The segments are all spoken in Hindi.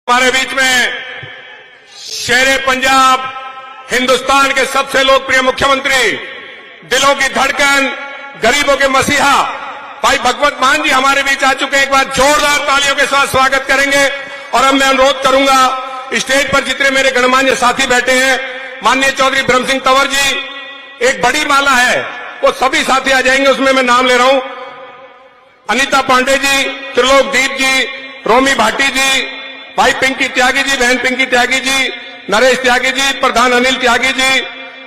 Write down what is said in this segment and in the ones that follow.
हमारे बीच में शेरे पंजाब, हिंदुस्तान के सबसे लोकप्रिय मुख्यमंत्री, दिलों की धड़कन, गरीबों के मसीहा भाई भगवत मान जी हमारे बीच आ चुके हैं। एक बार जोरदार तालियों के साथ स्वागत करेंगे। और अब मैं अनुरोध करूंगा स्टेज पर जितने मेरे गणमान्य साथी बैठे हैं, माननीय चौधरी ब्रह्म सिंह तंवर जी, एक बड़ी माला है, वो सभी साथी आ जाएंगे, उसमें मैं नाम ले रहा हूं। अनीता पांडे जी, त्रिलोक दीप जी, रोमी भाटी जी, भाई पिंकी त्यागी जी, बहन पिंकी त्यागी जी, नरेश त्यागी जी, प्रधान अनिल त्यागी जी,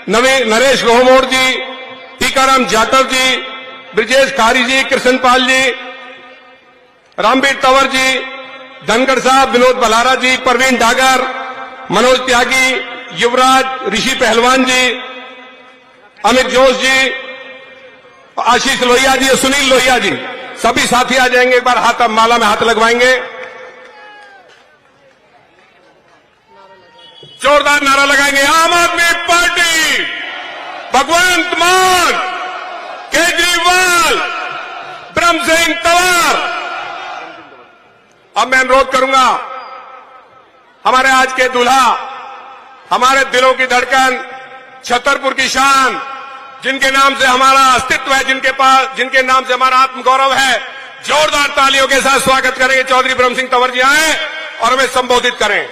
नरेश लोहमोड़ जी, टीकाराम जाटव जी, ब्रिजेश खारी जी, कृष्णपाल जी, रामवीर तंवर जी, धनगढ़ साहब, विनोद बलारा जी, प्रवीण डागर, मनोज त्यागी, युवराज, ऋषि पहलवान जी, अमित जोश जी, आशीष लोहिया जी, सुनील लोहिया जी, सभी साथी आ जाएंगे। एक बार हाथ माला में हाथ लगवाएंगे। जोरदार नारा लगाएंगे, आम आदमी पार्टी, भगवंत मान, केजरीवाल, ब्रह्म सिंह तंवर। अब मैं अनुरोध करूंगा हमारे आज के दूल्हा, हमारे दिलों की धड़कन, छतरपुर की शान, जिनके नाम से हमारा अस्तित्व है, जिनके नाम से हमारा आत्मगौरव है, जोरदार तालियों के साथ स्वागत करेंगे। चौधरी ब्रह्म सिंह तंवर जी आए और हमें संबोधित करें।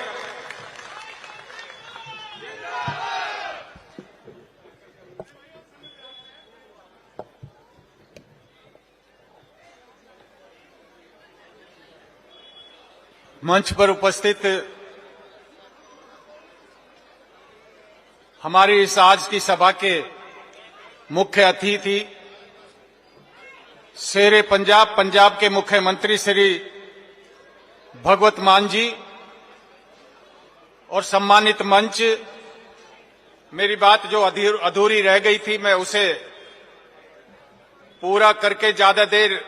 मंच पर उपस्थित हमारी इस आज की सभा के मुख्य अतिथि, शेरे पंजाब, पंजाब के मुख्यमंत्री श्री भगवत मान जी और सम्मानित मंच, मेरी बात जो अधूरी रह गई थी मैं उसे पूरा करके ज्यादा देर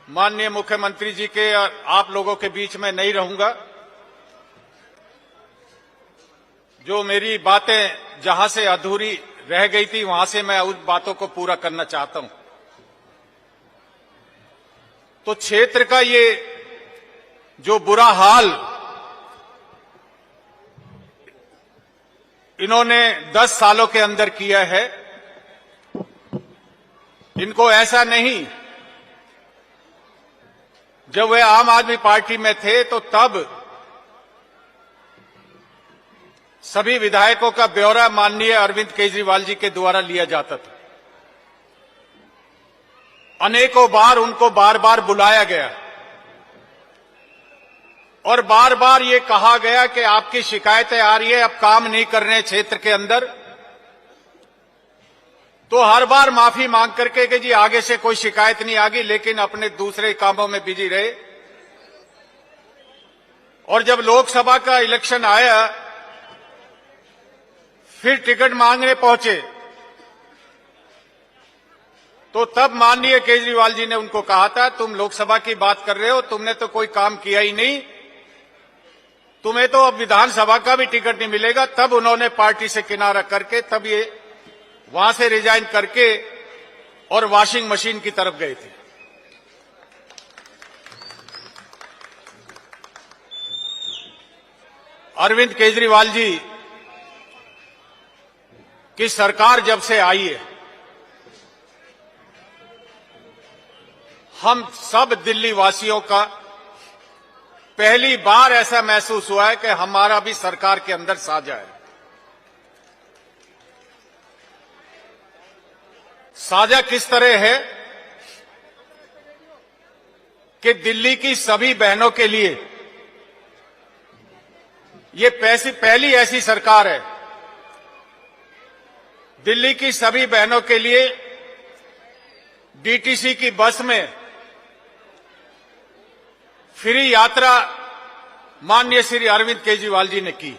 माननीय मुख्यमंत्री जी के और आप लोगों के बीच में नहीं रहूंगा। जो मेरी बातें जहां से अधूरी रह गई थी वहां से मैं उस बातों को पूरा करना चाहता हूं। तो क्षेत्र का ये जो बुरा हाल इन्होंने 10 सालों के अंदर किया है, इनको ऐसा नहीं, जब वे आम आदमी पार्टी में थे तो तब सभी विधायकों का ब्यौरा माननीय अरविंद केजरीवाल जी के द्वारा लिया जाता था। अनेकों बार उनको बार बार बुलाया गया और बार बार ये कहा गया कि आपकी शिकायतें आ रही है, अब काम नहीं कर रहे क्षेत्र के अंदर। तो हर बार माफी मांग करके कि जी आगे से कोई शिकायत नहीं आ गई, लेकिन अपने दूसरे कामों में बिजी रहे। और जब लोकसभा का इलेक्शन आया, फिर टिकट मांगने पहुंचे, तो तब माननीय केजरीवाल जी ने उनको कहा था, तुम लोकसभा की बात कर रहे हो, तुमने तो कोई काम किया ही नहीं, तुम्हें तो अब विधानसभा का भी टिकट नहीं मिलेगा। तब उन्होंने पार्टी से किनारा करके तब ये वहां से रिजाइन करके और वॉशिंग मशीन की तरफ गए थे। अरविंद केजरीवाल जी की सरकार जब से आई है, हम सब दिल्ली वासियों का पहली बार ऐसा महसूस हुआ है कि हमारा भी सरकार के अंदर साझा है। साझा किस तरह है कि दिल्ली की सभी बहनों के लिए ये पहली ऐसी सरकार है, दिल्ली की सभी बहनों के लिए डीटीसी की बस में फ्री यात्रा माननीय श्री अरविंद केजरीवाल जी ने की।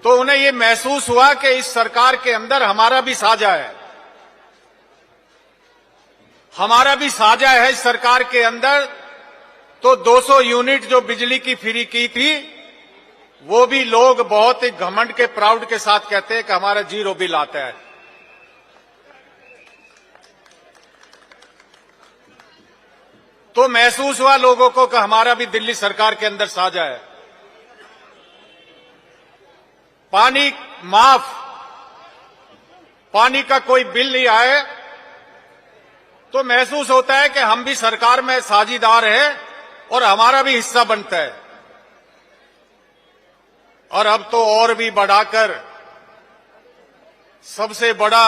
तो उन्हें ये महसूस हुआ कि इस सरकार के अंदर हमारा भी साझा है, हमारा भी साझा है इस सरकार के अंदर। तो 200 यूनिट जो बिजली की फ्री की थी, वो भी लोग बहुत ही घमंड के प्राउड के साथ कहते हैं कि हमारा 0 बिल आता है। तो महसूस हुआ लोगों को कि हमारा भी दिल्ली सरकार के अंदर साझा है। पानी माफ, पानी का कोई बिल नहीं आए तो महसूस होता है कि हम भी सरकार में साझीदार हैं और हमारा भी हिस्सा बनता है। और अब तो और भी बढ़ाकर सबसे बड़ा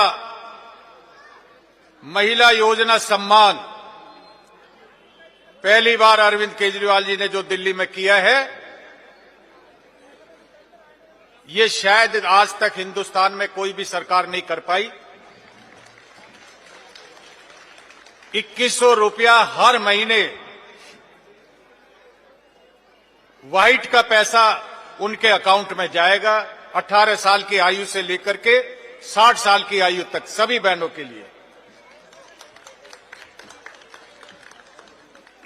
महिला योजना सम्मान पहली बार अरविंद केजरीवाल जी ने जो दिल्ली में किया है, ये शायद आज तक हिंदुस्तान में कोई भी सरकार नहीं कर पाई। 2100 रुपया हर महीने व्हाइट का पैसा उनके अकाउंट में जाएगा, 18 साल की आयु से लेकर के 60 साल की आयु तक सभी बहनों के लिए।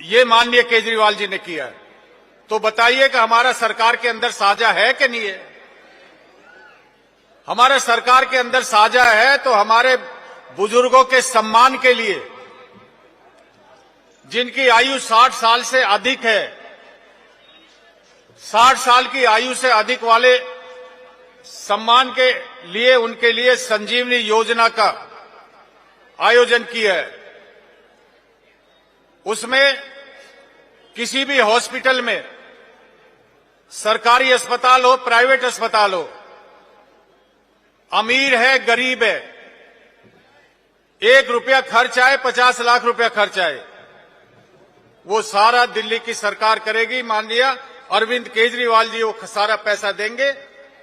ये माननीय केजरीवाल जी ने किया है। तो बताइए कि हमारा सरकार के अंदर साझा है कि नहीं है? हमारे सरकार के अंदर साझा है तो हमारे बुजुर्गों के सम्मान के लिए, जिनकी आयु 60 साल से अधिक है, 60 साल की आयु से अधिक वाले सम्मान के लिए, उनके लिए संजीवनी योजना का आयोजन किया है। उसमें किसी भी हॉस्पिटल में, सरकारी अस्पताल हो, प्राइवेट अस्पताल हो, अमीर है, गरीब है, 1 रुपया खर्च आए, 50 लाख रुपया खर्च आए, वो सारा दिल्ली की सरकार करेगी। माननीय अरविंद केजरीवाल जी वो सारा पैसा देंगे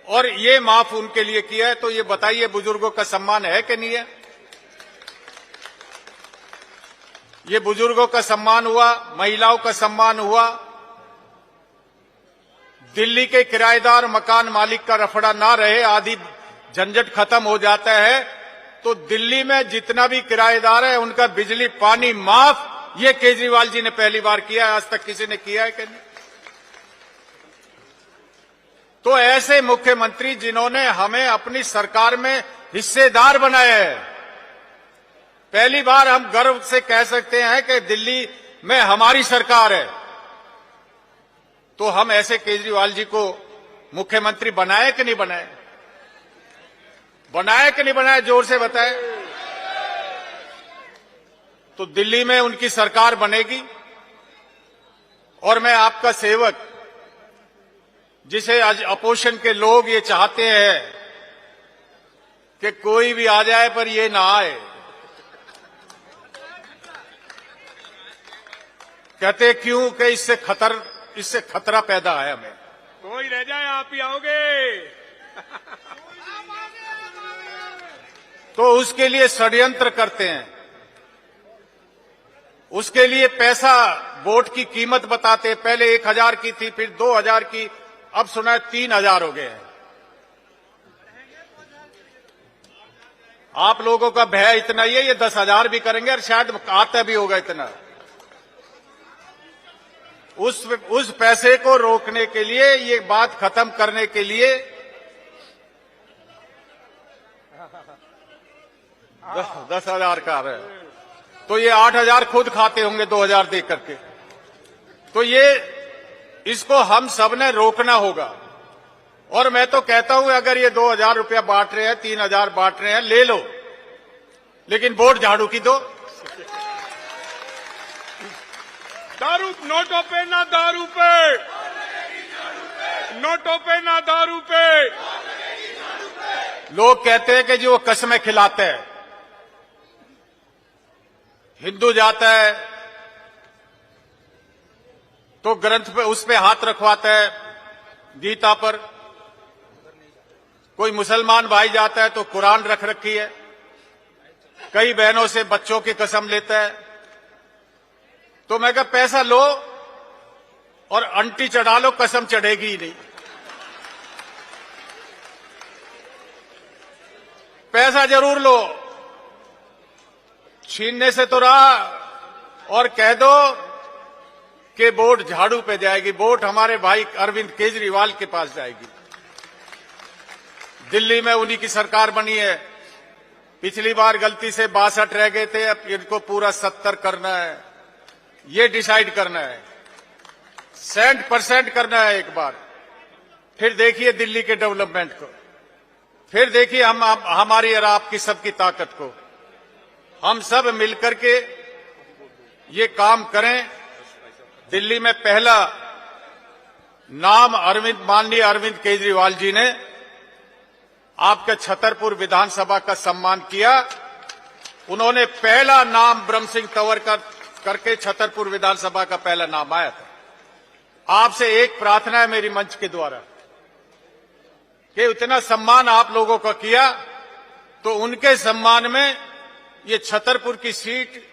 और ये माफ उनके लिए किया है। तो ये बताइए बुजुर्गों का सम्मान है कि नहीं है? ये बुजुर्गों का सम्मान हुआ, महिलाओं का सम्मान हुआ। दिल्ली के किराएदार मकान मालिक का रफड़ा ना रहे, आदि झंझट खत्म हो जाता है। तो दिल्ली में जितना भी किराएदार है उनका बिजली पानी माफ, ये केजरीवाल जी ने पहली बार किया है। आज तक किसी ने किया है कि नहीं? तो ऐसे मुख्यमंत्री जिन्होंने हमें अपनी सरकार में हिस्सेदार बनाया है, पहली बार हम गर्व से कह सकते हैं कि दिल्ली में हमारी सरकार है। तो हम ऐसे केजरीवाल जी को मुख्यमंत्री बनाए कि नहीं बनाए? बनाए कि नहीं बनाए? जोर से बताए। तो दिल्ली में उनकी सरकार बनेगी और मैं आपका सेवक, जिसे आज अपोजिशन के लोग ये चाहते हैं कि कोई भी आ जाए पर ये ना आए, कहते क्यों कि इससे खतरा पैदा है हमें। कोई रह जाए आप ही आओगे। तो उसके लिए षड्यंत्र करते हैं, उसके लिए पैसा, वोट की कीमत बताते। पहले 1000 की थी, फिर 2000 की, अब सुना है 3000 हो गए हैं। आप लोगों का भय इतना ही है, ये 10,000 भी करेंगे और शायद आता भी होगा इतना। उस पैसे को रोकने के लिए, ये बात खत्म करने के लिए 10,000 का है, तो ये 8,000 खुद खाते होंगे 2,000 दे करके। तो ये इसको हम सब ने रोकना होगा। और मैं तो कहता हूं अगर ये 2,000 रुपया बांट रहे हैं, 3,000 बांट रहे हैं, ले लो, लेकिन वोट झाड़ू की दो। दारू नोटों पे ना दारू पे, नोटों पे ना दारू पे। लोग कहते हैं कि जो कस्में खिलाते हैं, हिंदू जाता है तो ग्रंथ पे, उस पे हाथ रखवाता है, गीता पर। कोई मुसलमान भाई जाता है तो कुरान रख रखी है। कई बहनों से बच्चों की कसम लेता है। तो मैं कहा पैसा लो और अंटी चढ़ा लो, कसम चढ़ेगी ही नहीं। पैसा जरूर लो, छीनने से तो रहा, और कह दो कि वोट झाड़ू पे जाएगी, वोट हमारे भाई अरविंद केजरीवाल के पास जाएगी। दिल्ली में उन्हीं की सरकार बनी है। पिछली बार गलती से 62 रह गए थे, अब इनको पूरा 70 करना है। ये डिसाइड करना है, 100% करना है एक बार। फिर देखिए दिल्ली के डेवलपमेंट को, फिर देखिए हमारी और आपकी सबकी ताकत को। हम सब मिलकर के ये काम करें। दिल्ली में पहला नाम माननीय अरविंद केजरीवाल जी ने आपके छतरपुर विधानसभा का सम्मान किया। उन्होंने पहला नाम ब्रह्म सिंह तंवर करके छतरपुर विधानसभा का पहला नाम आया था। आपसे एक प्रार्थना है मेरी मंच के द्वारा कि इतना सम्मान आप लोगों का किया, तो उनके सम्मान में ये छतरपुर की सीट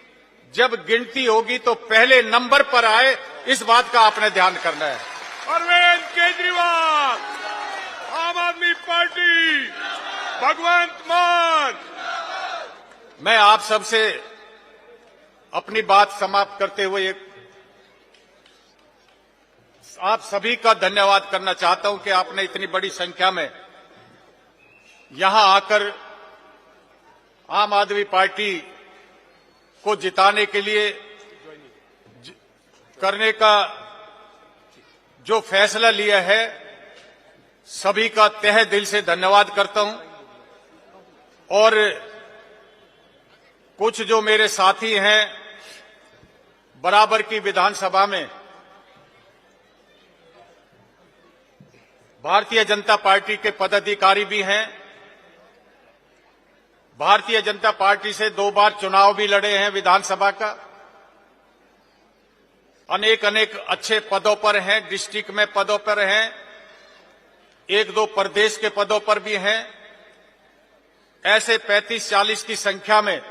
जब गिनती होगी तो पहले नंबर पर आए, इस बात का आपने ध्यान करना है। अरविंद केजरीवाल, आम आदमी पार्टी, भगवंत मान। मैं आप सबसे अपनी बात समाप्त करते हुए आप सभी का धन्यवाद करना चाहता हूं कि आपने इतनी बड़ी संख्या में यहां आकर आम आदमी पार्टी को जिताने के लिए करने का जो फैसला लिया है, सभी का तहे दिल से धन्यवाद करता हूं। और कुछ जो मेरे साथी हैं बराबर की विधानसभा में भारतीय जनता पार्टी के पदाधिकारी भी हैं, भारतीय जनता पार्टी से 2 बार चुनाव भी लड़े हैं विधानसभा का, अनेक अच्छे पदों पर हैं, डिस्ट्रिक्ट में पदों पर हैं, 1-2 प्रदेश के पदों पर भी हैं। ऐसे 35-40 की संख्या में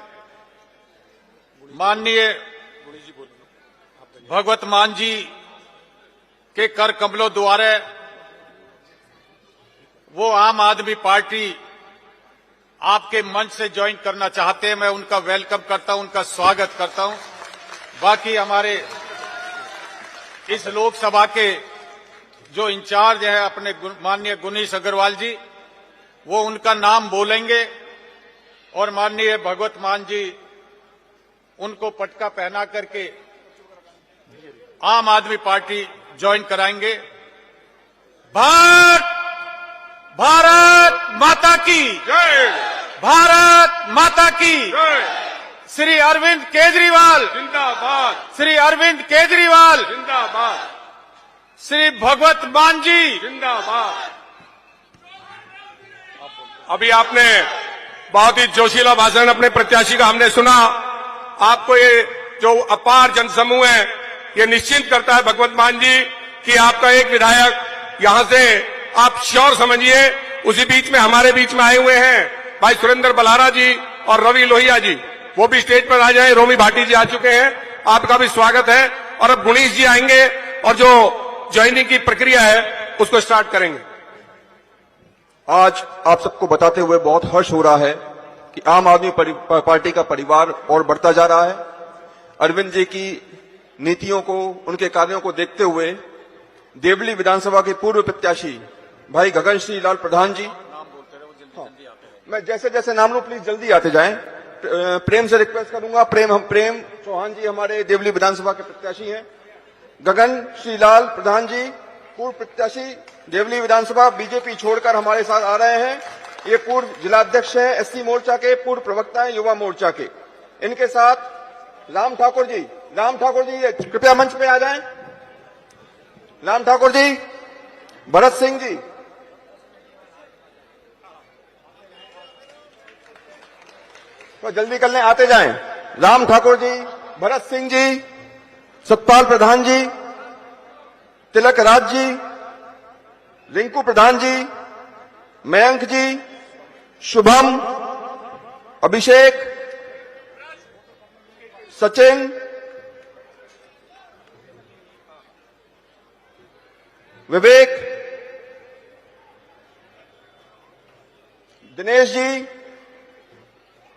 माननीय भगवत मान जी के कर कमलों द्वारा वो आम आदमी पार्टी आपके मंच से ज्वाइन करना चाहते हैं। मैं उनका वेलकम करता हूं, उनका स्वागत करता हूं। बाकी हमारे इस लोकसभा के जो इंचार्ज है अपने माननीय गुनीश अग्रवाल जी, वो उनका नाम बोलेंगे और माननीय भगवत मान जी उनको पटका पहना करके आम आदमी पार्टी ज्वाइन कराएंगे। भारत माता की जय, भारत माता की जय, श्री अरविंद केजरीवाल जिंदाबाद, श्री अरविंद केजरीवाल जिंदाबाद, श्री भगवत मान जी जिंदाबाद। अभी आपने बहुत ही जोशीला भाषण अपने प्रत्याशी का हमने सुना। आपको ये जो अपार जनसमूह है, ये निश्चिंत करता है भगवत मान जी कि आपका एक विधायक यहां से आप श्योर समझिए। उसी बीच में हमारे बीच में आए हुए हैं भाई सुरेंद्र बलारा जी और रवि लोहिया जी, वो भी स्टेज पर आ जाएं। रोमी भाटी जी आ चुके हैं, आपका भी स्वागत है। और अब गुणेश जी आएंगे और जो ज्वाइनिंग की प्रक्रिया है उसको स्टार्ट करेंगे। आज आप सबको बताते हुए बहुत हर्ष हो रहा है कि आम आदमी पार्टी का परिवार और बढ़ता जा रहा है। अरविंद जी की नीतियों को, उनके कार्यों को देखते हुए देवली विधानसभा के पूर्व प्रत्याशी भाई गगन श्री लाल प्रधान जी, मैं जैसे जैसे नाम लूं प्लीज जल्दी आते जाएं। प्रेम से रिक्वेस्ट करूंगा। प्रेम चौहान जी हमारे देवली विधानसभा के प्रत्याशी हैं। गगन श्री लाल प्रधान जी पूर्व प्रत्याशी देवली विधानसभा बीजेपी छोड़कर हमारे साथ आ रहे हैं। ये पूर्व जिलाध्यक्ष हैं एससी मोर्चा के, पूर्व प्रवक्ता हैं युवा मोर्चा के। इनके साथ राम ठाकुर जी कृपया मंच पे आ जाएं। राम ठाकुर जी, भरत सिंह जी, तो जल्दी कर लें, आते जाएं। राम ठाकुर जी, भरत सिंह जी, सतपाल प्रधान जी, तिलक राज जी, रिंकू प्रधान जी, मयंक जी, शुभम, अभिषेक, सचिन, विवेक, दिनेश जी,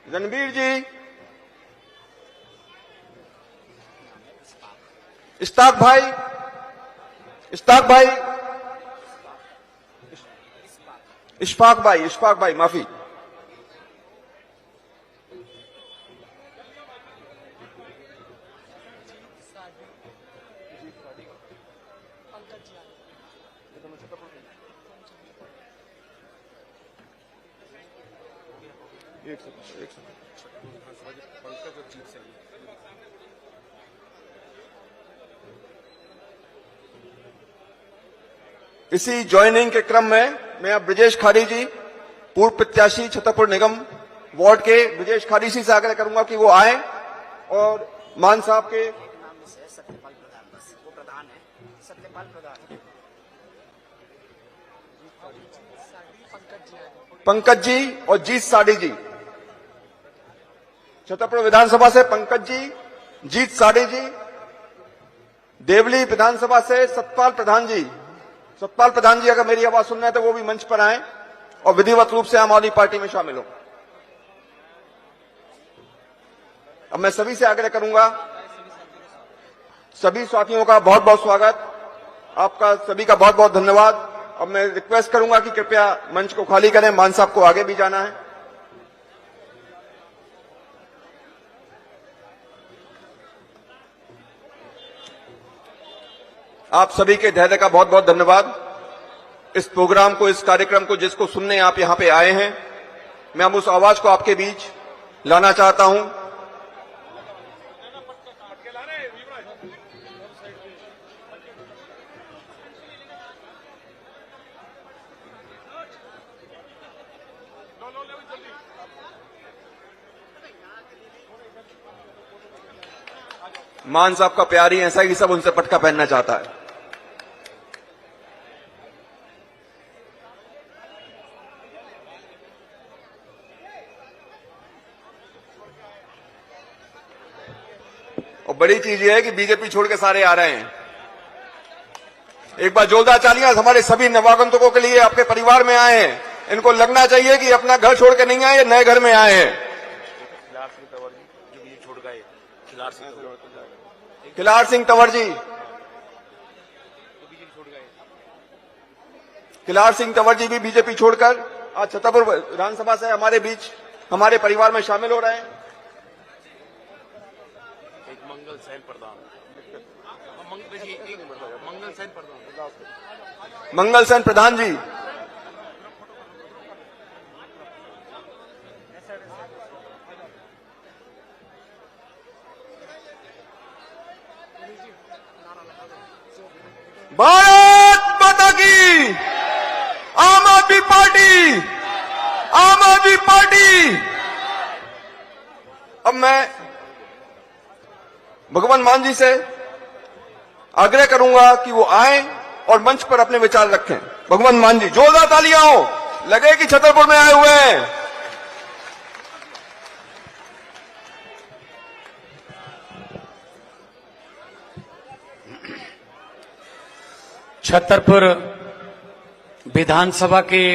रणबीर जी, इश्ताक भाई माफी, इसी ज्वाइनिंग के क्रम में मैं अब ब्रजेश खाड़ी जी, पूर्व प्रत्याशी छतरपुर निगम वार्ड के ब्रजेश खाड़ी जी से आग्रह करूंगा कि वो आए और मान साहब के सत्यपाल प्रधान, बस वो प्रधान है, सत्यपाल प्रधान। पंकज जी और जीत साड़ी जी, छतरपुर विधानसभा से पंकज जी, जीत साड़ी जी, देवली विधानसभा से सतपाल प्रधान जी। सतपाल प्रधान जी अगर मेरी आवाज सुन रहे हैं तो वो भी मंच पर आए और विधिवत रूप से आम आदमी पार्टी में शामिल हो। अब मैं सभी से आग्रह करूंगा, सभी साथियों का बहुत बहुत स्वागत, आपका सभी का बहुत बहुत धन्यवाद। अब मैं रिक्वेस्ट करूंगा कि कृपया मंच को खाली करें, मान साहब को आगे भी जाना है। आप सभी के धैर्य का बहुत बहुत धन्यवाद। इस प्रोग्राम को, इस कार्यक्रम को जिसको सुनने आप यहां पे आए हैं, मैं अब उस आवाज को आपके बीच लाना चाहता हूं। मान साहब का प्यार ही ऐसा कि सब उनसे पटका पहनना चाहता है। और बड़ी चीज यह है कि बीजेपी छोड़ के सारे आ रहे हैं। एक बार जोरदार तालियां हमारे सभी नवागंतुकों के लिए, आपके परिवार में आए हैं। इनको लगना चाहिए कि अपना घर छोड़ के नहीं आए, नए घर में आए हैं। खिलार सिंह तंवर जी, खिलार सिंह तंवर जी भी बीजेपी छोड़कर आज छतरपुर विधानसभा से हमारे बीच, हमारे परिवार में शामिल हो रहे हैं। मंगल सेन प्रधान, मंगल सेन प्रधान जी, भारत माता की, आम आदमी पार्टी, आम आदमी पार्टी। अब मैं भगवान मान जी से आग्रह करूंगा कि वो आए और मंच पर अपने विचार रखें। भगवान मान जी, जोरदार तालियां हो, लगे कि छतरपुर में आए हुए हैं। छतरपुर विधानसभा के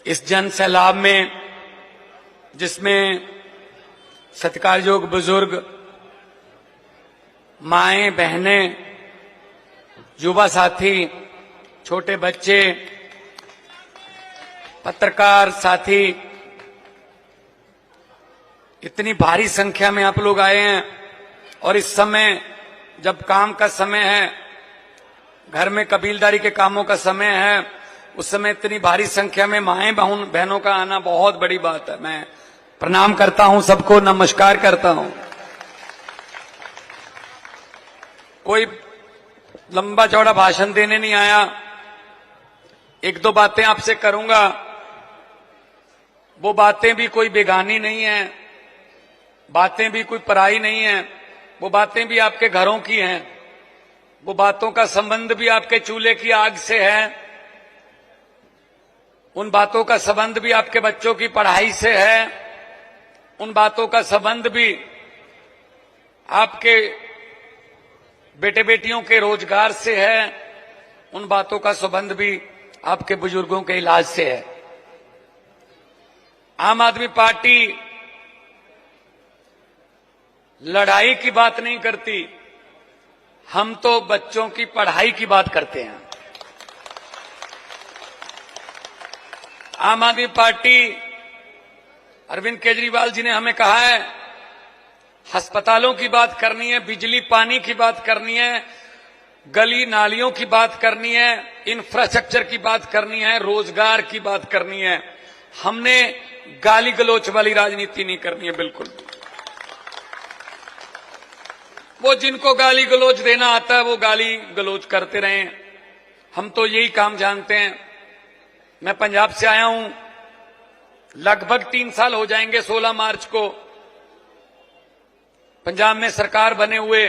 इस जन सैलाब में, जिसमें सत्कारयोग बुजुर्ग, माएं, बहनें, युवा साथी, छोटे बच्चे, पत्रकार साथी, इतनी भारी संख्या में आप लोग आए हैं। और इस समय जब काम का समय है, घर में कबीलदारी के कामों का समय है, उस समय इतनी भारी संख्या में माएं बहनों का आना बहुत बड़ी बात है। मैं प्रणाम करता हूं सबको, नमस्कार करता हूं। कोई लंबा चौड़ा भाषण देने नहीं आया, एक दो बातें आपसे करूंगा। वो बातें भी कोई बेगानी नहीं है, बातें भी कोई पराई नहीं है, वो बातें भी आपके घरों की हैं, वो बातों का संबंध भी आपके चूल्हे की आग से है, उन बातों का संबंध भी आपके बच्चों की पढ़ाई से है, उन बातों का संबंध भी आपके बेटे बेटियों के रोजगार से है, उन बातों का संबंध भी आपके बुजुर्गों के इलाज से है। आम आदमी पार्टी लड़ाई की बात नहीं करती, हम तो बच्चों की पढ़ाई की बात करते हैं। आम आदमी पार्टी, अरविंद केजरीवाल जी ने हमें कहा है, अस्पतालों की बात करनी है, बिजली पानी की बात करनी है, गली नालियों की बात करनी है, इंफ्रास्ट्रक्चर की बात करनी है, रोजगार की बात करनी है। हमने गाली गलोच वाली राजनीति नहीं करनी है बिल्कुल। वो जिनको गाली गलोच देना आता है वो गाली गलोच करते रहे। हम तो यही काम जानते हैं। मैं पंजाब से आया हूं, लगभग 3 साल हो जाएंगे 16 मार्च को पंजाब में सरकार बने हुए।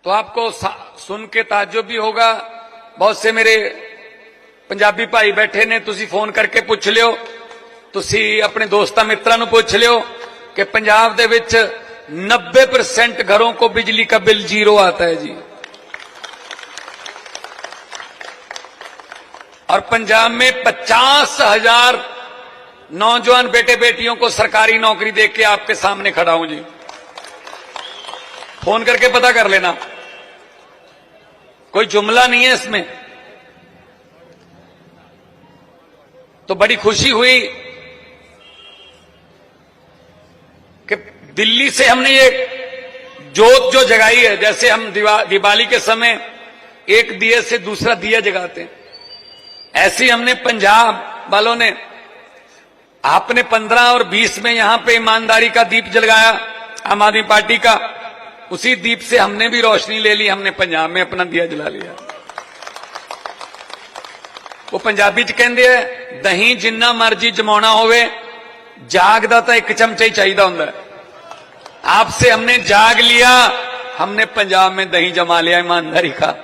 तो आपको सुन के ताज्जुब भी होगा, बहुत से मेरे पंजाबी भाई बैठे ने, तुसी फोन करके पूछ लियो, तुसी अपने दोस्तां मित्रां नूं पूछ लियो कि पंजाब दे विच 90% घरों को बिजली का बिल 0 आता है जी। और पंजाब में 50,000 नौजवान बेटे बेटियों को सरकारी नौकरी देके आपके सामने खड़ा हूं जी। फोन करके पता कर लेना, कोई जुमला नहीं है इसमें। तो बड़ी खुशी हुई कि दिल्ली से हमने ये जोत जो जगाई है, जैसे हम दिवाली के समय एक दिए से दूसरा दिया जगाते हैं, ऐसे हमने पंजाब वालों ने, आपने 15 और 20 में यहां पे ईमानदारी का दीप जलाया आम आदमी पार्टी का, उसी दीप से हमने भी रोशनी ले ली, हमने पंजाब में अपना दिया जला लिया। वो पंजाबी च कहंदे है, दही जिन्ना मर्जी जमाना होवे, जागदा तो एक चमचा ही चाहिए होंगे। आपसे हमने जाग लिया, हमने पंजाब में दही जमा लिया ईमानदारी का।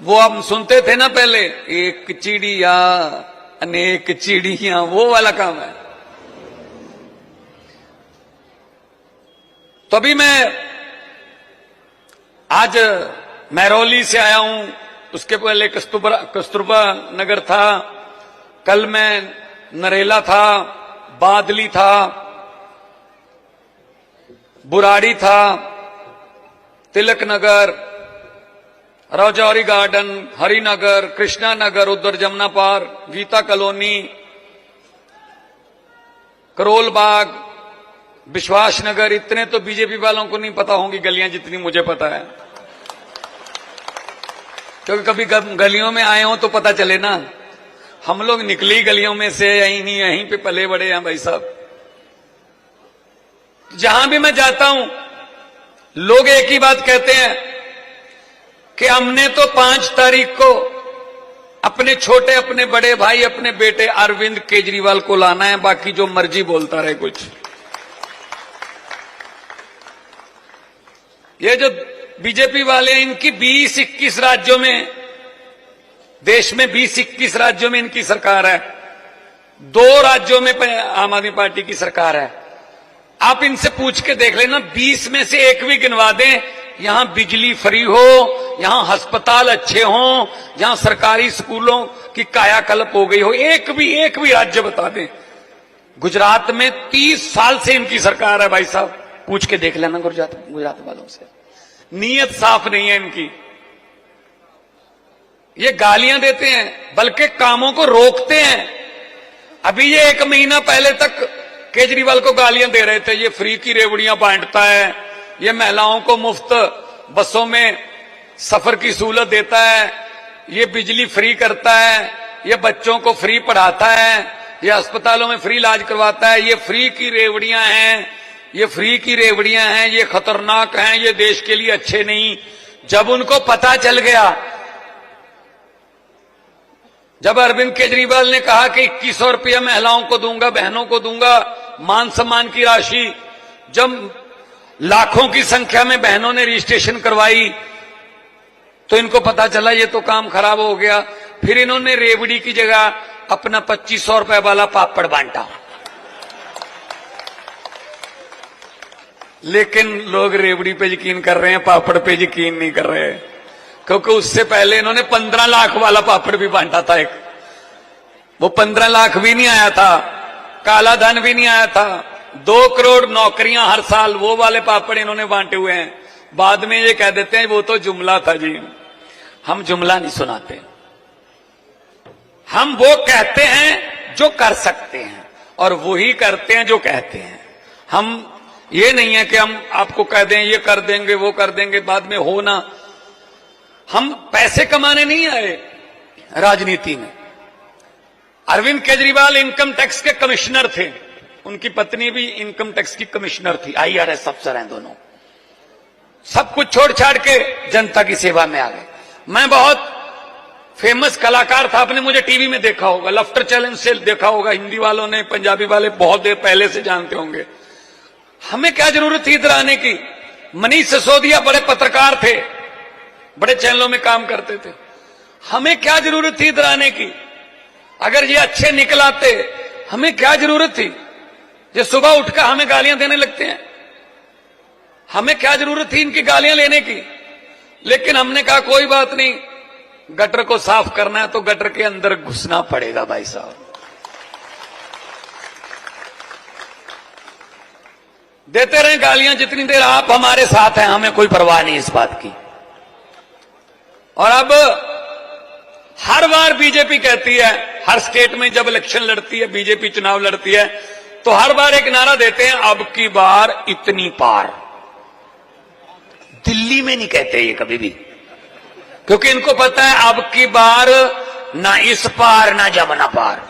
वो हम सुनते थे ना पहले, एक चिड़िया अनेक चिड़िया, वो वाला काम है। तो अभी मैं आज महरौली से आया हूं, उसके पहले कस्तूरबा नगर था, कल मैं नरेला था, बादली था, बुराड़ी था, तिलक नगर, राजौरी गार्डन, हरिनगर, कृष्णा नगर, उधर जमुना पार, गीता कॉलोनी, करोल बाग, विश्वास नगर। इतने तो बीजेपी वालों को नहीं पता होंगी गलियां जितनी मुझे पता है, क्योंकि कभी गलियों में आए हो तो पता चले ना। हम लोग निकली गलियों में से, यहीं पे पले बड़े हैं भाई साहब। जहां भी मैं जाता हूं लोग एक ही बात कहते हैं कि हमने तो 5 तारीख को अपने छोटे, अपने बड़े भाई, अपने बेटे अरविंद केजरीवाल को लाना है, बाकी जो मर्जी बोलता रहे कुछ। ये जो बीजेपी वाले, इनकी 20-21 राज्यों में, देश में 20-21 राज्यों में इनकी सरकार है, 2 राज्यों में आम आदमी पार्टी की सरकार है। आप इनसे पूछ के देख लेना, 20 में से एक भी गिनवा दें यहां बिजली फ्री हो, यहां अस्पताल अच्छे हों, यहां सरकारी स्कूलों की कायाकल्प हो गई हो, एक भी राज्य बता दें। गुजरात में 30 साल से इनकी सरकार है भाई साहब, पूछ के देख लेना गुजरात वालों से। नीयत साफ नहीं है इनकी, ये गालियां देते हैं बल्कि कामों को रोकते हैं। अभी ये 1 महीना पहले तक केजरीवाल को गालियां दे रहे थे, ये फ्री की रेवड़ियां बांटता है, ये महिलाओं को मुफ्त बसों में सफर की सहूलत देता है, ये बिजली फ्री करता है, ये बच्चों को फ्री पढ़ाता है, ये अस्पतालों में फ्री इलाज करवाता है। ये फ्री की रेवड़ियां हैं, ये फ्री की रेवड़ियां हैं, ये खतरनाक हैं, ये देश के लिए अच्छे नहीं। जब उनको पता चल गया, जब अरविंद केजरीवाल ने कहा कि 2100 रुपया महिलाओं को दूंगा, बहनों को दूंगा, मान सम्मान की राशि, जब लाखों की संख्या में बहनों ने रजिस्ट्रेशन करवाई तो इनको पता चला ये तो काम खराब हो गया। फिर इन्होंने रेवड़ी की जगह अपना 2500 रुपए वाला पापड़ बांटा। लेकिन लोग रेवड़ी पे यकीन कर रहे हैं, पापड़ पे यकीन नहीं कर रहे, क्योंकि उससे पहले इन्होंने 15 लाख वाला पापड़ भी बांटा था एक। वो 15 लाख भी नहीं आया था, काला धन भी नहीं आया था, 2 करोड़ नौकरियां हर साल, वो वाले पापड़ इन्होंने बांटे हुए हैं। बाद में ये कह देते हैं वो तो जुमला था जी। हम जुमला नहीं सुनाते, हम वो कहते हैं जो कर सकते हैं। और वही करते हैं जो कहते हैं। हम ये नहीं है कि हम आपको कह दें ये कर देंगे वो कर देंगे, बाद में हो ना। हम पैसे कमाने नहीं आए राजनीति में। अरविंद केजरीवाल इनकम टैक्स के कमिश्नर थे, उनकी पत्नी भी इनकम टैक्स की कमिश्नर थी, IRS अफसर हैं दोनों। सब कुछ छोड़ छाड़ के जनता की सेवा में आ गए। मैं बहुत फेमस कलाकार था, आपने मुझे टीवी में देखा होगा, लफ्टर चैलेंज से देखा होगा, हिंदी वालों ने, पंजाबी वाले बहुत देर पहले से जानते होंगे। हमें क्या जरूरत थी इधर आने की? मनीष सिसोदिया बड़े पत्रकार थे, बड़े चैनलों में काम करते थे। हमें क्या जरूरत थी इधर आने की? अगर ये अच्छे निकलाते, हमें क्या जरूरत थी? ये सुबह उठकर हमें गालियां देने लगते हैं, हमें क्या जरूरत थी इनकी गालियां लेने की? लेकिन हमने कहा कोई बात नहीं, गटर को साफ करना है तो गटर के अंदर घुसना पड़ेगा भाई साहब। देते रहे गालियां जितनी देर आप हमारे साथ हैं, हमें कोई परवाह नहीं इस बात की। और अब हर बार बीजेपी कहती है, हर स्टेट में जब इलेक्शन लड़ती है बीजेपी, चुनाव लड़ती है, तो हर बार एक नारा देते हैं, अब की बार इतनी पार। दिल्ली में नहीं कहते ये कभी भी, क्योंकि इनको पता है अब की बार ना इस पार ना जमुना पार।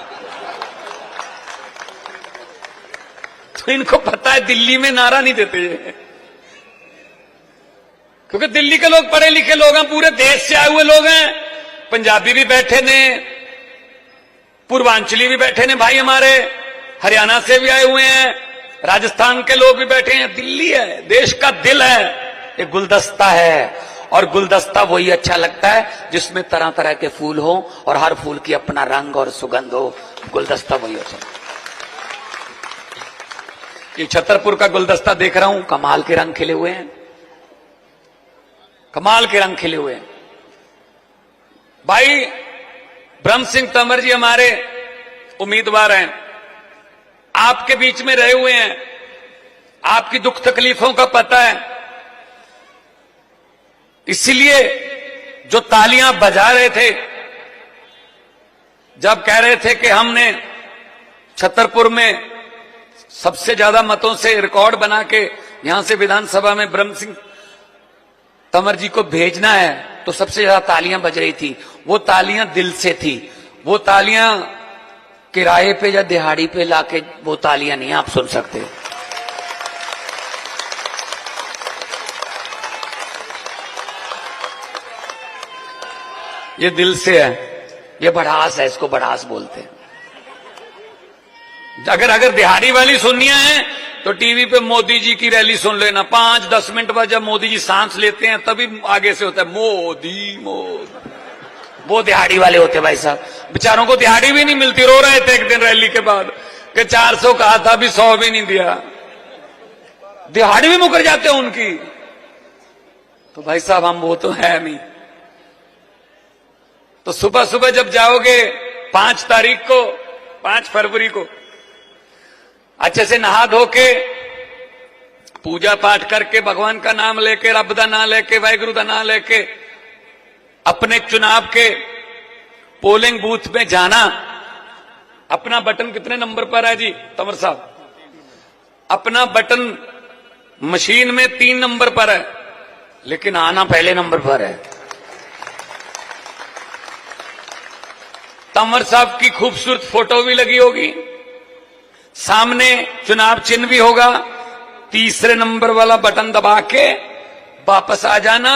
तो इनको पता है दिल्ली में नारा नहीं देते ये, क्योंकि दिल्ली के लोग पढ़े लिखे लोग हैं, पूरे देश से आए हुए लोग हैं। पंजाबी भी बैठे ने, पूर्वांचली भी बैठे ने भाई हमारे, हरियाणा से भी आए हुए हैं, राजस्थान के लोग भी बैठे हैं। दिल्ली है, देश का दिल है, एक गुलदस्ता है, और गुलदस्ता वही अच्छा लगता है जिसमें तरह तरह के फूल हो और हर फूल की अपना रंग और सुगंध हो। गुलदस्ता वही अच्छा। ये छतरपुर का गुलदस्ता देख रहा हूं, कमाल के रंग खिले हुए हैं, कमाल के रंग खिले हुए हैं। भाई ब्रह्म सिंह तंवर जी हमारे उम्मीदवार हैं, आपके बीच में रहे हुए हैं, आपकी दुख तकलीफों का पता है, इसीलिए जो तालियां बजा रहे थे जब कह रहे थे कि हमने छतरपुर में सबसे ज्यादा मतों से रिकॉर्ड बना के यहां से विधानसभा में ब्रह्म सिंह तंवर जी को भेजना है, तो सबसे ज्यादा तालियां बज रही थी। वो तालियां दिल से थी, वो तालियां किराए पे या दिहाड़ी पे लाके वो तालियां नहीं आप सुन सकते। ये दिल से है, ये बढ़ास है, इसको बढ़ास बोलते हैं। अगर दिहाड़ी वाली सुननियां है तो टीवी पे मोदी जी की रैली सुन लेना, 5-10 मिनट बाद जब मोदी जी सांस लेते हैं तभी आगे से होता है मोदी मोदी। वो दिहाड़ी वाले होते भाई साहब, बेचारों को दिहाड़ी भी नहीं मिलती, रो रहे थे एक दिन रैली के बाद कि 400 कहा था, अभी 100 भी नहीं दिया, दिहाड़ी भी मुकर जाते हैं उनकी। तो भाई साहब हम वो तो है नहीं। तो सुबह सुबह जब जाओगे 5 तारीख को, 5 फरवरी को, अच्छे से नहा धो के पूजा पाठ करके भगवान का नाम लेके, रब दा नाम लेके, वाहिगुरु दा नाम लेके अपने चुनाव के पोलिंग बूथ में जाना। अपना बटन कितने नंबर पर है जी तंवर साहब? अपना बटन मशीन में 3 नंबर पर है, लेकिन आना पहले नंबर पर है। तंवर साहब की खूबसूरत फोटो भी लगी होगी, सामने चुनाव चिन्ह भी होगा, 3 नंबर वाला बटन दबा के वापस आ जाना।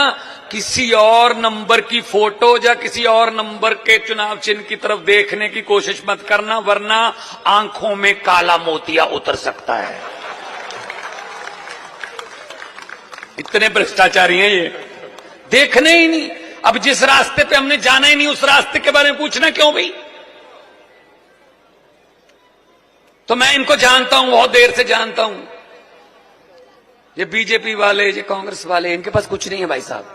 किसी और नंबर की फोटो या किसी और नंबर के चुनाव चिन्ह की तरफ देखने की कोशिश मत करना, वरना आंखों में काला मोतिया उतर सकता है। इतने भ्रष्टाचारी हैं ये, देखने ही नहीं। अब जिस रास्ते पे हमने जाना ही नहीं उस रास्ते के बारे में पूछना क्यों भाई? तो मैं इनको जानता हूं, बहुत देर से जानता हूं। ये बीजेपी वाले, ये कांग्रेस वाले, इनके पास कुछ नहीं है भाई साहब।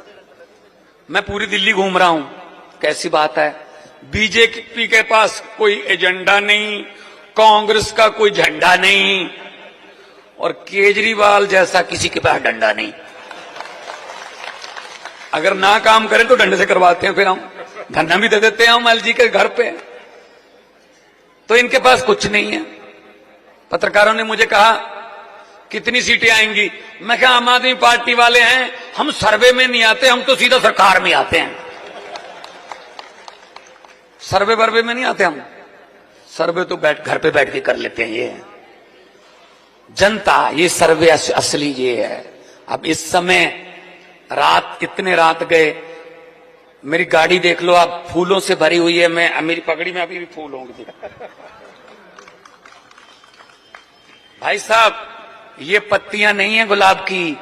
मैं पूरी दिल्ली घूम रहा हूं, कैसी बात है? बीजेपी के पास कोई एजेंडा नहीं, कांग्रेस का कोई झंडा नहीं, और केजरीवाल जैसा किसी के पास डंडा नहीं। अगर ना काम करें तो डंडे से करवाते हैं, फिर हम धरना भी दे देते हैं हम एलजी के घर पे। तो इनके पास कुछ नहीं है। पत्रकारों ने मुझे कहा कितनी सीटें आएंगी, मैं कहा आम आदमी पार्टी वाले हैं, हम सर्वे में नहीं आते, हम तो सीधा सरकार में आते हैं। सर्वे वर्वे में नहीं आते हम, सर्वे तो घर पे बैठ के कर लेते हैं। ये जनता, ये सर्वे असली ये है। अब इस समय रात, इतने रात गए, मेरी गाड़ी देख लो आप, फूलों से भरी हुई है। मेरी पगड़ी में अभी भी फूल होंगे। भाई साहब, ये पत्तियां नहीं है गुलाब की,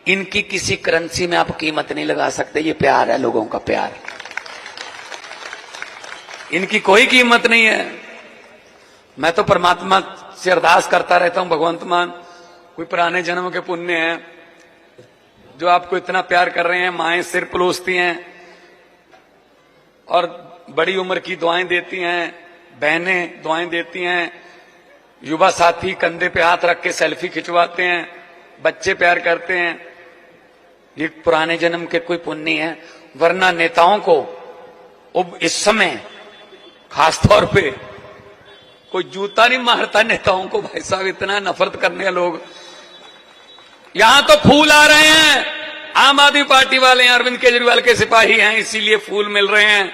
इनकी किसी करेंसी में आप कीमत नहीं लगा सकते। ये प्यार है, लोगों का प्यार, इनकी कोई कीमत नहीं है। मैं तो परमात्मा से अरदास करता रहता हूं, भगवंत मान कोई पुराने जन्म के पुण्य हैं जो आपको इतना प्यार कर रहे हैं। माएं सिर पलोसती हैं और बड़ी उम्र की दुआएं देती हैं, बहनें दुआएं देती हैं, युवा साथी कंधे पे हाथ रख के सेल्फी खिंचवाते हैं, बच्चे प्यार करते हैं। ये पुराने जन्म के कोई पुण्य है। वरना नेताओं को अब इस समय खासतौर पे कोई जूता नहीं मारता नेताओं को। भाई साहब, इतना नफरत करने हैं लोग। यहां तो फूल आ रहे हैं, आम आदमी पार्टी वाले हैं, अरविंद केजरीवाल के सिपाही हैं, इसीलिए फूल मिल रहे हैं।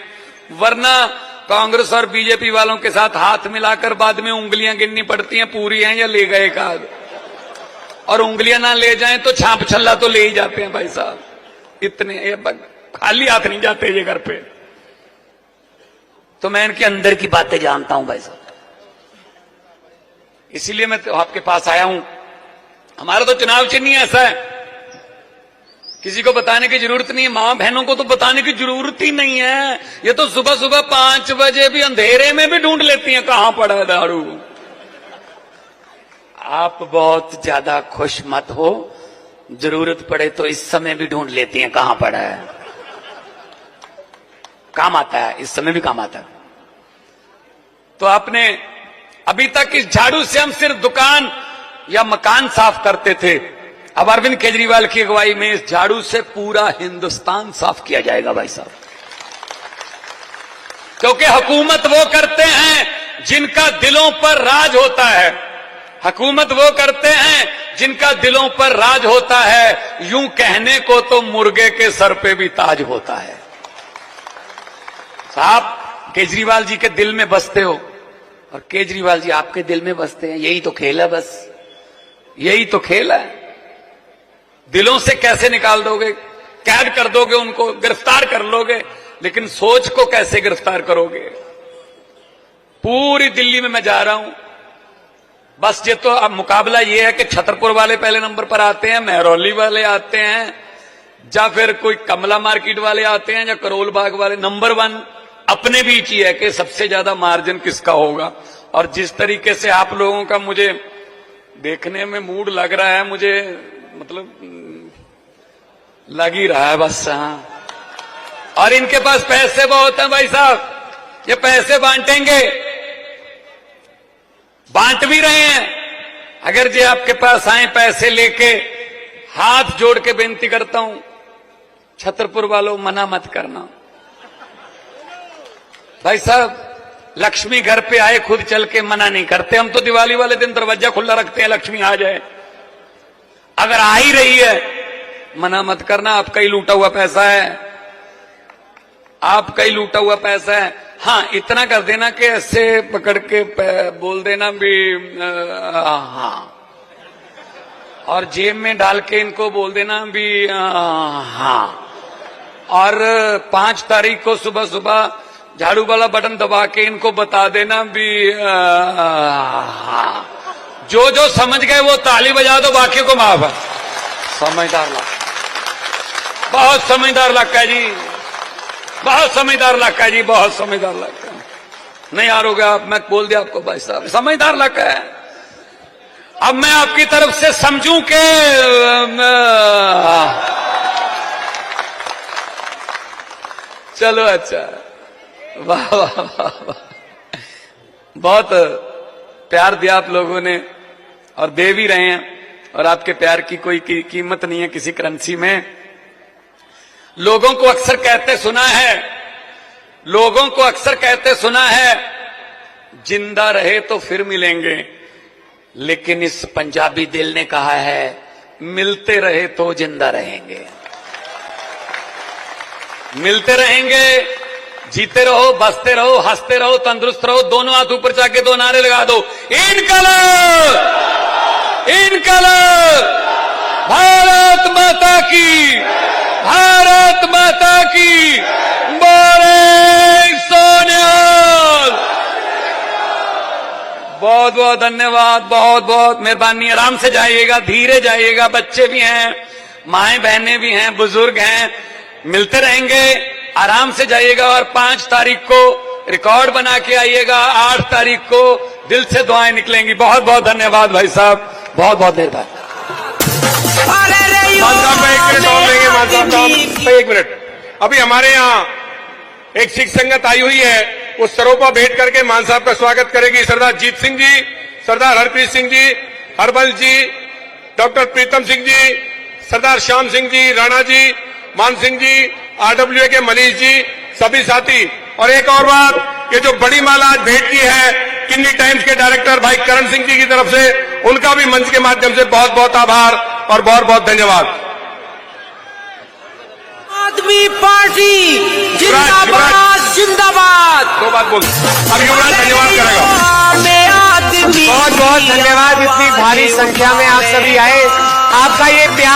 वरना कांग्रेस और बीजेपी वालों के साथ हाथ मिलाकर बाद में उंगलियां गिननी पड़ती हैं, पूरी हैं या ले गए का। और उंगलियां ना ले जाएं तो छाप छल्ला तो ले ही जाते हैं भाई साहब। इतने खाली हाथ नहीं जाते ये घर पे। तो मैं इनके अंदर की बातें जानता हूं भाई साहब, इसीलिए मैं तो आपके पास आया हूं। हमारा तो चुनाव चिन्ह ही ऐसा है, किसी को बताने की जरूरत नहीं है। मां बहनों को तो बताने की जरूरत ही नहीं है। ये तो सुबह सुबह 5 बजे भी अंधेरे में भी ढूंढ लेती हैं कहां पड़ा है दारू। आप बहुत ज्यादा खुश मत हो, जरूरत पड़े तो इस समय भी ढूंढ लेती हैं कहां पड़ा है। काम आता है, इस समय भी काम आता है। तो आपने अभी तक इस झाड़ू से हम सिर्फ दुकान या मकान साफ करते थे, अब अरविंद केजरीवाल की अगुवाई में इस झाड़ू से पूरा हिंदुस्तान साफ किया जाएगा भाई साहब। क्योंकि हुकूमत वो करते हैं जिनका दिलों पर राज होता है। हुकूमत वो करते हैं जिनका दिलों पर राज होता है। यूं कहने को तो मुर्गे के सर पे भी ताज होता है। साहब, केजरीवाल जी के दिल में बसते हो और केजरीवाल जी आपके दिल में बसते हैं। यही तो खेल है, बस यही तो खेल है। दिलों से कैसे निकाल दोगे, कैद कर दोगे, उनको गिरफ्तार कर लोगे, लेकिन सोच को कैसे गिरफ्तार करोगे। पूरी दिल्ली में मैं जा रहा हूं, बस ये तो अब मुकाबला ये है कि छतरपुर वाले पहले नंबर पर आते हैं, महरौली वाले आते हैं, या फिर कोई कमला मार्केट वाले आते हैं, या करोल बाग वाले। नंबर 1 अपने बीच ही है कि सबसे ज्यादा मार्जिन किसका होगा। और जिस तरीके से आप लोगों का मुझे देखने में मूड लग रहा है, मुझे मतलब लग ही रहा है बस। हाँ, और इनके पास पैसे बहुत हैं भाई साहब, ये पैसे बांटेंगे, बांट भी रहे हैं। अगर जी आपके पास आए पैसे लेके, हाथ जोड़ के बेनती करता हूं, छतरपुर वालों मना मत करना भाई साहब। लक्ष्मी घर पे आए खुद चल के मना नहीं करते हम तो। दिवाली वाले दिन दरवाजा खुला रखते हैं, लक्ष्मी आ जाए। अगर आ ही रही है, मना मत करना। आपका ही लूटा हुआ पैसा है, आपका ही लूटा हुआ पैसा है। हाँ, इतना कर देना कि ऐसे पकड़ के बोल देना भी हाँ, और जेब में डाल के इनको बोल देना भी हाँ। और 5 तारीख को सुबह सुबह झाड़ू वाला बटन दबा के इनको बता देना भी हाँ। जो जो समझ गए वो ताली बजा दो, बाकी को माफ है। समझदार लड़का, बहुत समझदार लड़का है जी, बहुत समझदार लड़का है जी, बहुत समझदार लड़का है। नहीं हारोगे आप, मैं बोल दिया आपको भाई साहब, समझदार लड़का है। अब मैं आपकी तरफ से समझूं के चलो अच्छा, वाह वाह वाह वाह, बहुत प्यार दिया आप लोगों ने और दे भी रहे हैं। और आपके प्यार की कोई कीमत नहीं है किसी करेंसी में। लोगों को अक्सर कहते सुना है, लोगों को अक्सर कहते सुना है, जिंदा रहे तो फिर मिलेंगे, लेकिन इस पंजाबी दिल ने कहा है मिलते रहे तो जिंदा रहेंगे, मिलते रहेंगे, जीते रहो, बसते रहो, हंसते रहो, तंदुरुस्त रहो, दोनों हाथ ऊपर जाके दो नारे लगा दो, इनकलाब, इनकलाब, भारत माता की, भारत माता की, बोले सोनिहाल। बहुत बहुत धन्यवाद, बहुत बहुत मेहरबानी। आराम से जाइएगा, धीरे जाइएगा, बच्चे भी हैं, माएं बहनें भी हैं, बुजुर्ग हैं, मिलते रहेंगे, आराम से जाइएगा। और 5 तारीख को रिकॉर्ड बना के आइएगा, 8 तारीख को दिल से दुआएं निकलेंगी। बहुत बहुत धन्यवाद भाई साहब, बहुत बहुत मेहरबानी। मान साहब का 1 मिनट और लेंगे, मान साहब का 1 मिनट। अभी हमारे यहाँ एक सिख संगत आई हुई है, वो सरोपा भेंट करके मान साहब का स्वागत करेगी। सरदार जीत सिंह जी, सरदार हरप्रीत सिंह जी, हरबल जी, डॉक्टर प्रीतम सिंह जी, सरदार श्याम सिंह जी, राणा जी, मान सिंह जी, आरडब्ल्यूए के मनीष जी, सभी साथी। और एक और बात, ये जो बड़ी माला आज भेंट की है किन्नी टाइम्स के डायरेक्टर भाई करण सिंह जी की तरफ से, उनका भी मंच के माध्यम से बहुत बहुत आभार और बहुत बहुत धन्यवाद। आदमी पार्टी जिंदाबाद, जिंदाबाद। 2 बात बोल, अब युवराज धन्यवाद करेगा। बहुत बहुत धन्यवाद, इतनी भारी संख्या में आप सभी आए, आपका ये प्यार